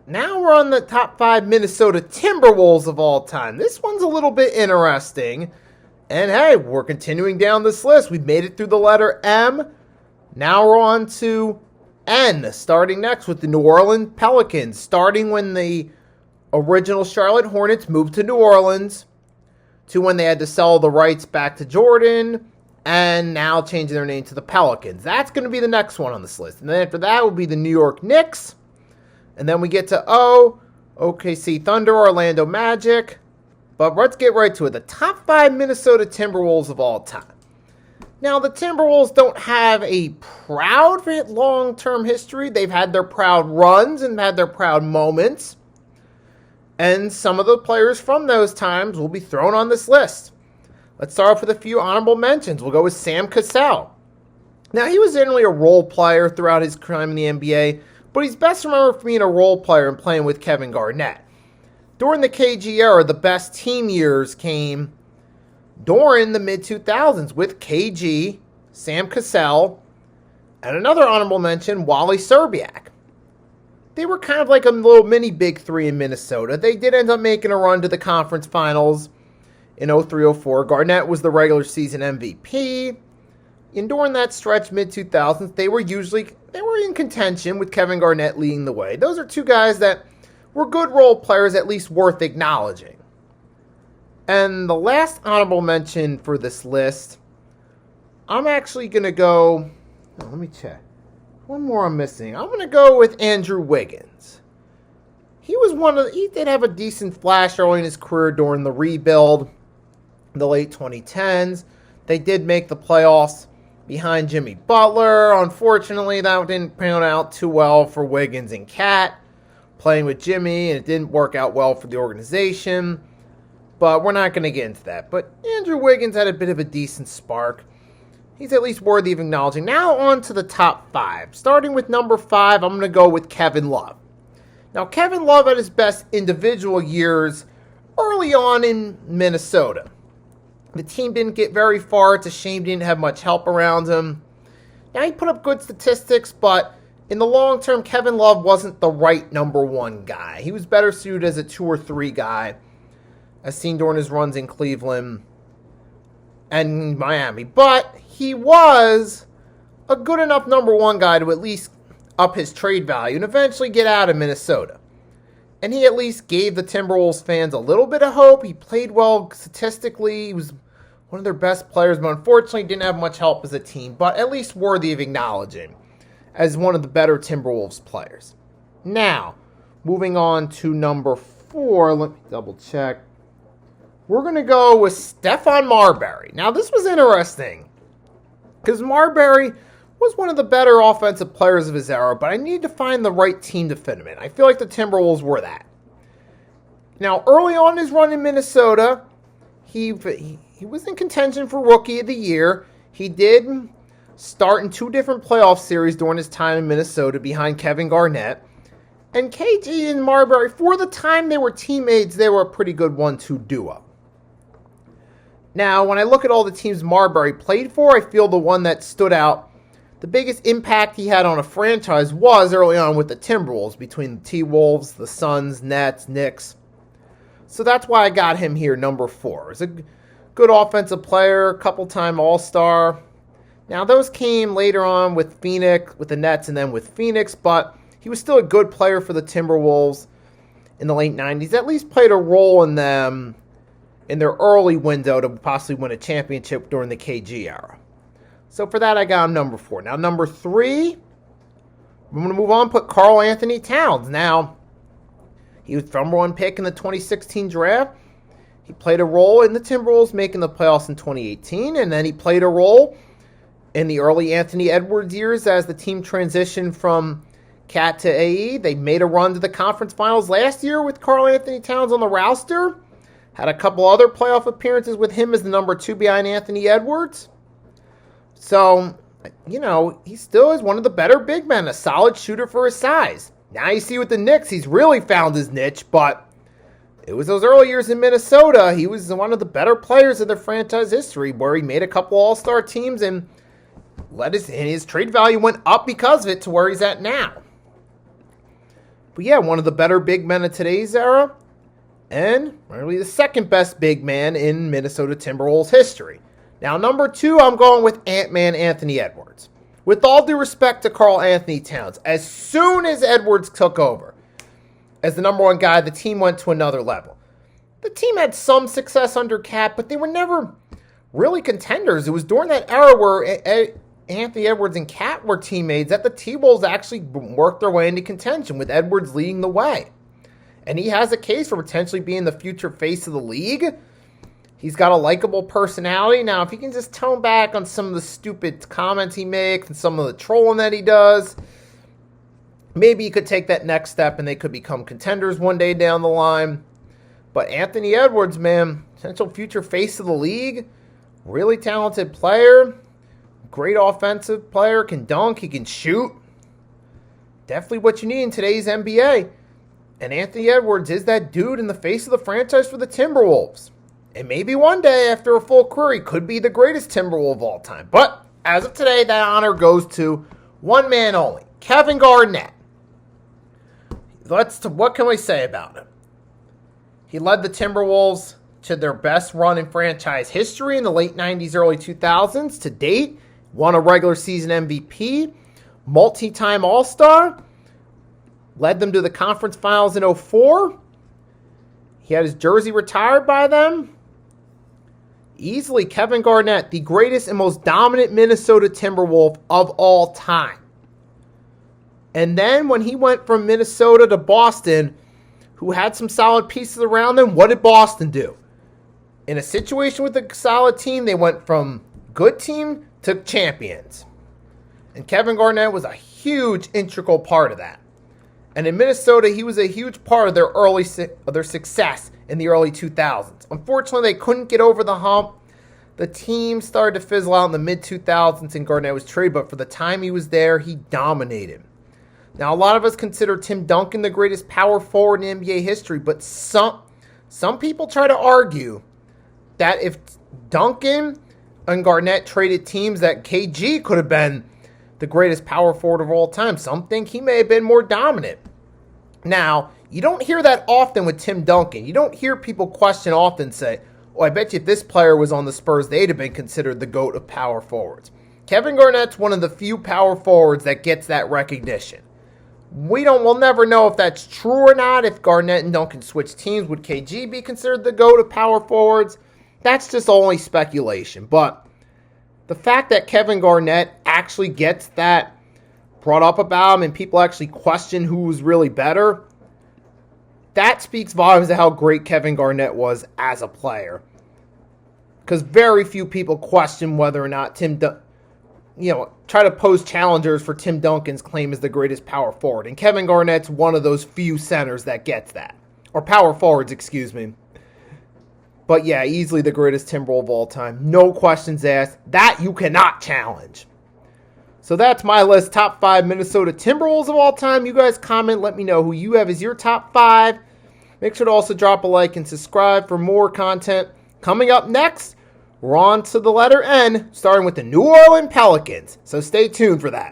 Now we're on the top 5 Minnesota Timberwolves of all time. This one's a little bit interesting. And hey, we're continuing down this list. We've made it through the letter M. Now we're on to N, starting next with the New Orleans Pelicans, starting when the original Charlotte Hornets moved to New Orleans, to when they had to sell the rights back to Jordan, and now changing their name to the Pelicans. That's going to be the next one on this list. And then after that will be the New York Knicks. And then we get to O, OKC Thunder, Orlando Magic. But let's get right to it. The top 5 Minnesota Timberwolves of all time. Now, the Timberwolves don't have a proud long-term history. They've had their proud runs and had their proud moments. And some of the players from those times will be thrown on this list. Let's start off with a few honorable mentions. We'll go with Sam Cassell. Now, he was generally a role player throughout his time in the NBA, but he's best remembered for being a role player and playing with Kevin Garnett. During the KG era, the best team years came during the mid-2000s with KG, Sam Cassell, and another honorable mention, Wally Szczerbiak. They were kind of like a little mini Big Three in Minnesota. They did end up making a run to the conference finals in 03-04. Garnett was the regular season MVP. And during that stretch, mid-2000s, they were in contention with Kevin Garnett leading the way. Those are two guys that were good role players, at least worth acknowledging. And the last honorable mention for this list, I'm actually going to go... let me check. One more I'm missing. I'm going to go with Andrew Wiggins. He did have a decent flash early in his career during the rebuild in the late 2010s. They did make the playoffs behind Jimmy Butler. Unfortunately, that didn't pan out too well for Wiggins and Cat playing with Jimmy, and it didn't work out well for the organization. But we're not going to get into that. But Andrew Wiggins had a bit of a decent spark. He's at least worthy of acknowledging. Now on to the top 5. Starting with number 5, I'm going to go with Kevin Love. Now, Kevin Love at his best individual years early on in Minnesota. The team didn't get very far. It's a shame he didn't have much help around him. Now, he put up good statistics, but in the long term, Kevin Love wasn't the right number 1 guy. He was better suited as a 2 or 3 guy, as seen during his runs in Cleveland and Miami. But he was a good enough number 1 guy to at least up his trade value and eventually get out of Minnesota. And he at least gave the Timberwolves fans a little bit of hope. He played well statistically. He was one of their best players, but unfortunately didn't have much help as a team, but at least worthy of acknowledging as one of the better Timberwolves players. Now, moving on to number 4. Let me double check. We're going to go with Stephon Marbury. Now, this was interesting because Marbury was one of the better offensive players of his era, but I needed to find the right team to fit him in. I feel like the Timberwolves were that. Now, early on in his run in Minnesota, he was in contention for Rookie of the Year. He did start in 2 different playoff series during his time in Minnesota behind Kevin Garnett. And KG and Marbury, for the time they were teammates, they were a pretty good 1-2 duo. Now, when I look at all the teams Marbury played for, I feel the one that stood out, the biggest impact he had on a franchise was early on with the Timberwolves, between the T-Wolves, the Suns, Nets, Knicks. So that's why I got him here, number 4. He's a good offensive player, a couple-time All-Star. Now, those came later on with Phoenix, with the Nets, and then with Phoenix, but he was still a good player for the Timberwolves in the late 90s. At least played a role in them in their early window to possibly win a championship during the KG era. So for that, I got him number 4. Now, number 3, I'm going to move on, put Karl Anthony Towns. Now, he was the number 1 pick in the 2016 draft. He played a role in the Timberwolves making the playoffs in 2018, and then he played a role in the early Anthony Edwards years as the team transitioned from Cat to AE. They made a run to the conference finals last year with Karl Anthony Towns on the roster. Had a couple other playoff appearances with him as the number 2 behind Anthony Edwards. So, he still is one of the better big men, a solid shooter for his size. Now you see with the Knicks, he's really found his niche, but it was those early years in Minnesota. He was one of the better players in their franchise history, where he made a couple all-star teams and his trade value went up because of it to where he's at now. But yeah, one of the better big men of today's era, and really the second best big man in Minnesota Timberwolves history. Now, number 2, I'm going with Ant-Man Anthony Edwards. With all due respect to Karl Anthony Towns, as soon as Edwards took over as the number 1 guy, the team went to another level. The team had some success under Cat, but they were never really contenders. It was during that era where Anthony Edwards and Cat were teammates that the T-Wolves actually worked their way into contention, with Edwards leading the way. And he has a case for potentially being the future face of the league. He's got a likable personality. Now, if he can just tone back on some of the stupid comments he makes and some of the trolling that he does, maybe he could take that next step and they could become contenders one day down the line. But Anthony Edwards, man, potential future face of the league, really talented player, great offensive player, can dunk, he can shoot. Definitely what you need in today's NBA. And Anthony Edwards is that dude in the face of the franchise for the Timberwolves. And maybe one day, after a full career, he could be the greatest Timberwolves of all time. But as of today, that honor goes to one man only, Kevin Garnett. What can we say about him? He led the Timberwolves to their best run in franchise history in the late 90s, early 2000s. To date, won a regular season MVP, multi-time All-Star, led them to the conference finals in 2004. He had his jersey retired by them. Easily, Kevin Garnett, the greatest and most dominant Minnesota Timberwolf of all time. And then when he went from Minnesota to Boston, who had some solid pieces around them, what did Boston do? In a situation with a solid team, they went from good team to champions. And Kevin Garnett was a huge, integral part of that. And in Minnesota, he was a huge part of their success in the early 2000s. Unfortunately, they couldn't get over the hump. The team started to fizzle out in the mid-2000s, and Garnett was traded. But for the time he was there, he dominated. Now, a lot of us consider Tim Duncan the greatest power forward in NBA history. But some people try to argue that if Duncan and Garnett traded teams, that KG could have been the greatest power forward of all time. Some think he may have been more dominant. Now, you don't hear that often with Tim Duncan. You don't hear people question often say, oh, I bet you if this player was on the Spurs, they'd have been considered the GOAT of power forwards. Kevin Garnett's one of the few power forwards that gets that recognition. We'll never know if that's true or not. If Garnett and Duncan switch teams, would KG be considered the GOAT of power forwards? That's just only speculation. But the fact that Kevin Garnett actually gets that brought up about him and people actually question who was really better, that speaks volumes of how great Kevin Garnett was as a player. Because very few people question whether or not try to pose challengers for Tim Duncan's claim as the greatest power forward. And Kevin Garnett's one of those few centers that gets that. Or power forwards, excuse me. But yeah, easily the greatest Timberwolves of all time. No questions asked. That you cannot challenge. So that's my list. Top 5 Minnesota Timberwolves of all time. You guys comment. Let me know who you have as your top 5. Make sure to also drop a like and subscribe for more content. Coming up next, we're on to the letter N, starting with the New Orleans Pelicans. So stay tuned for that.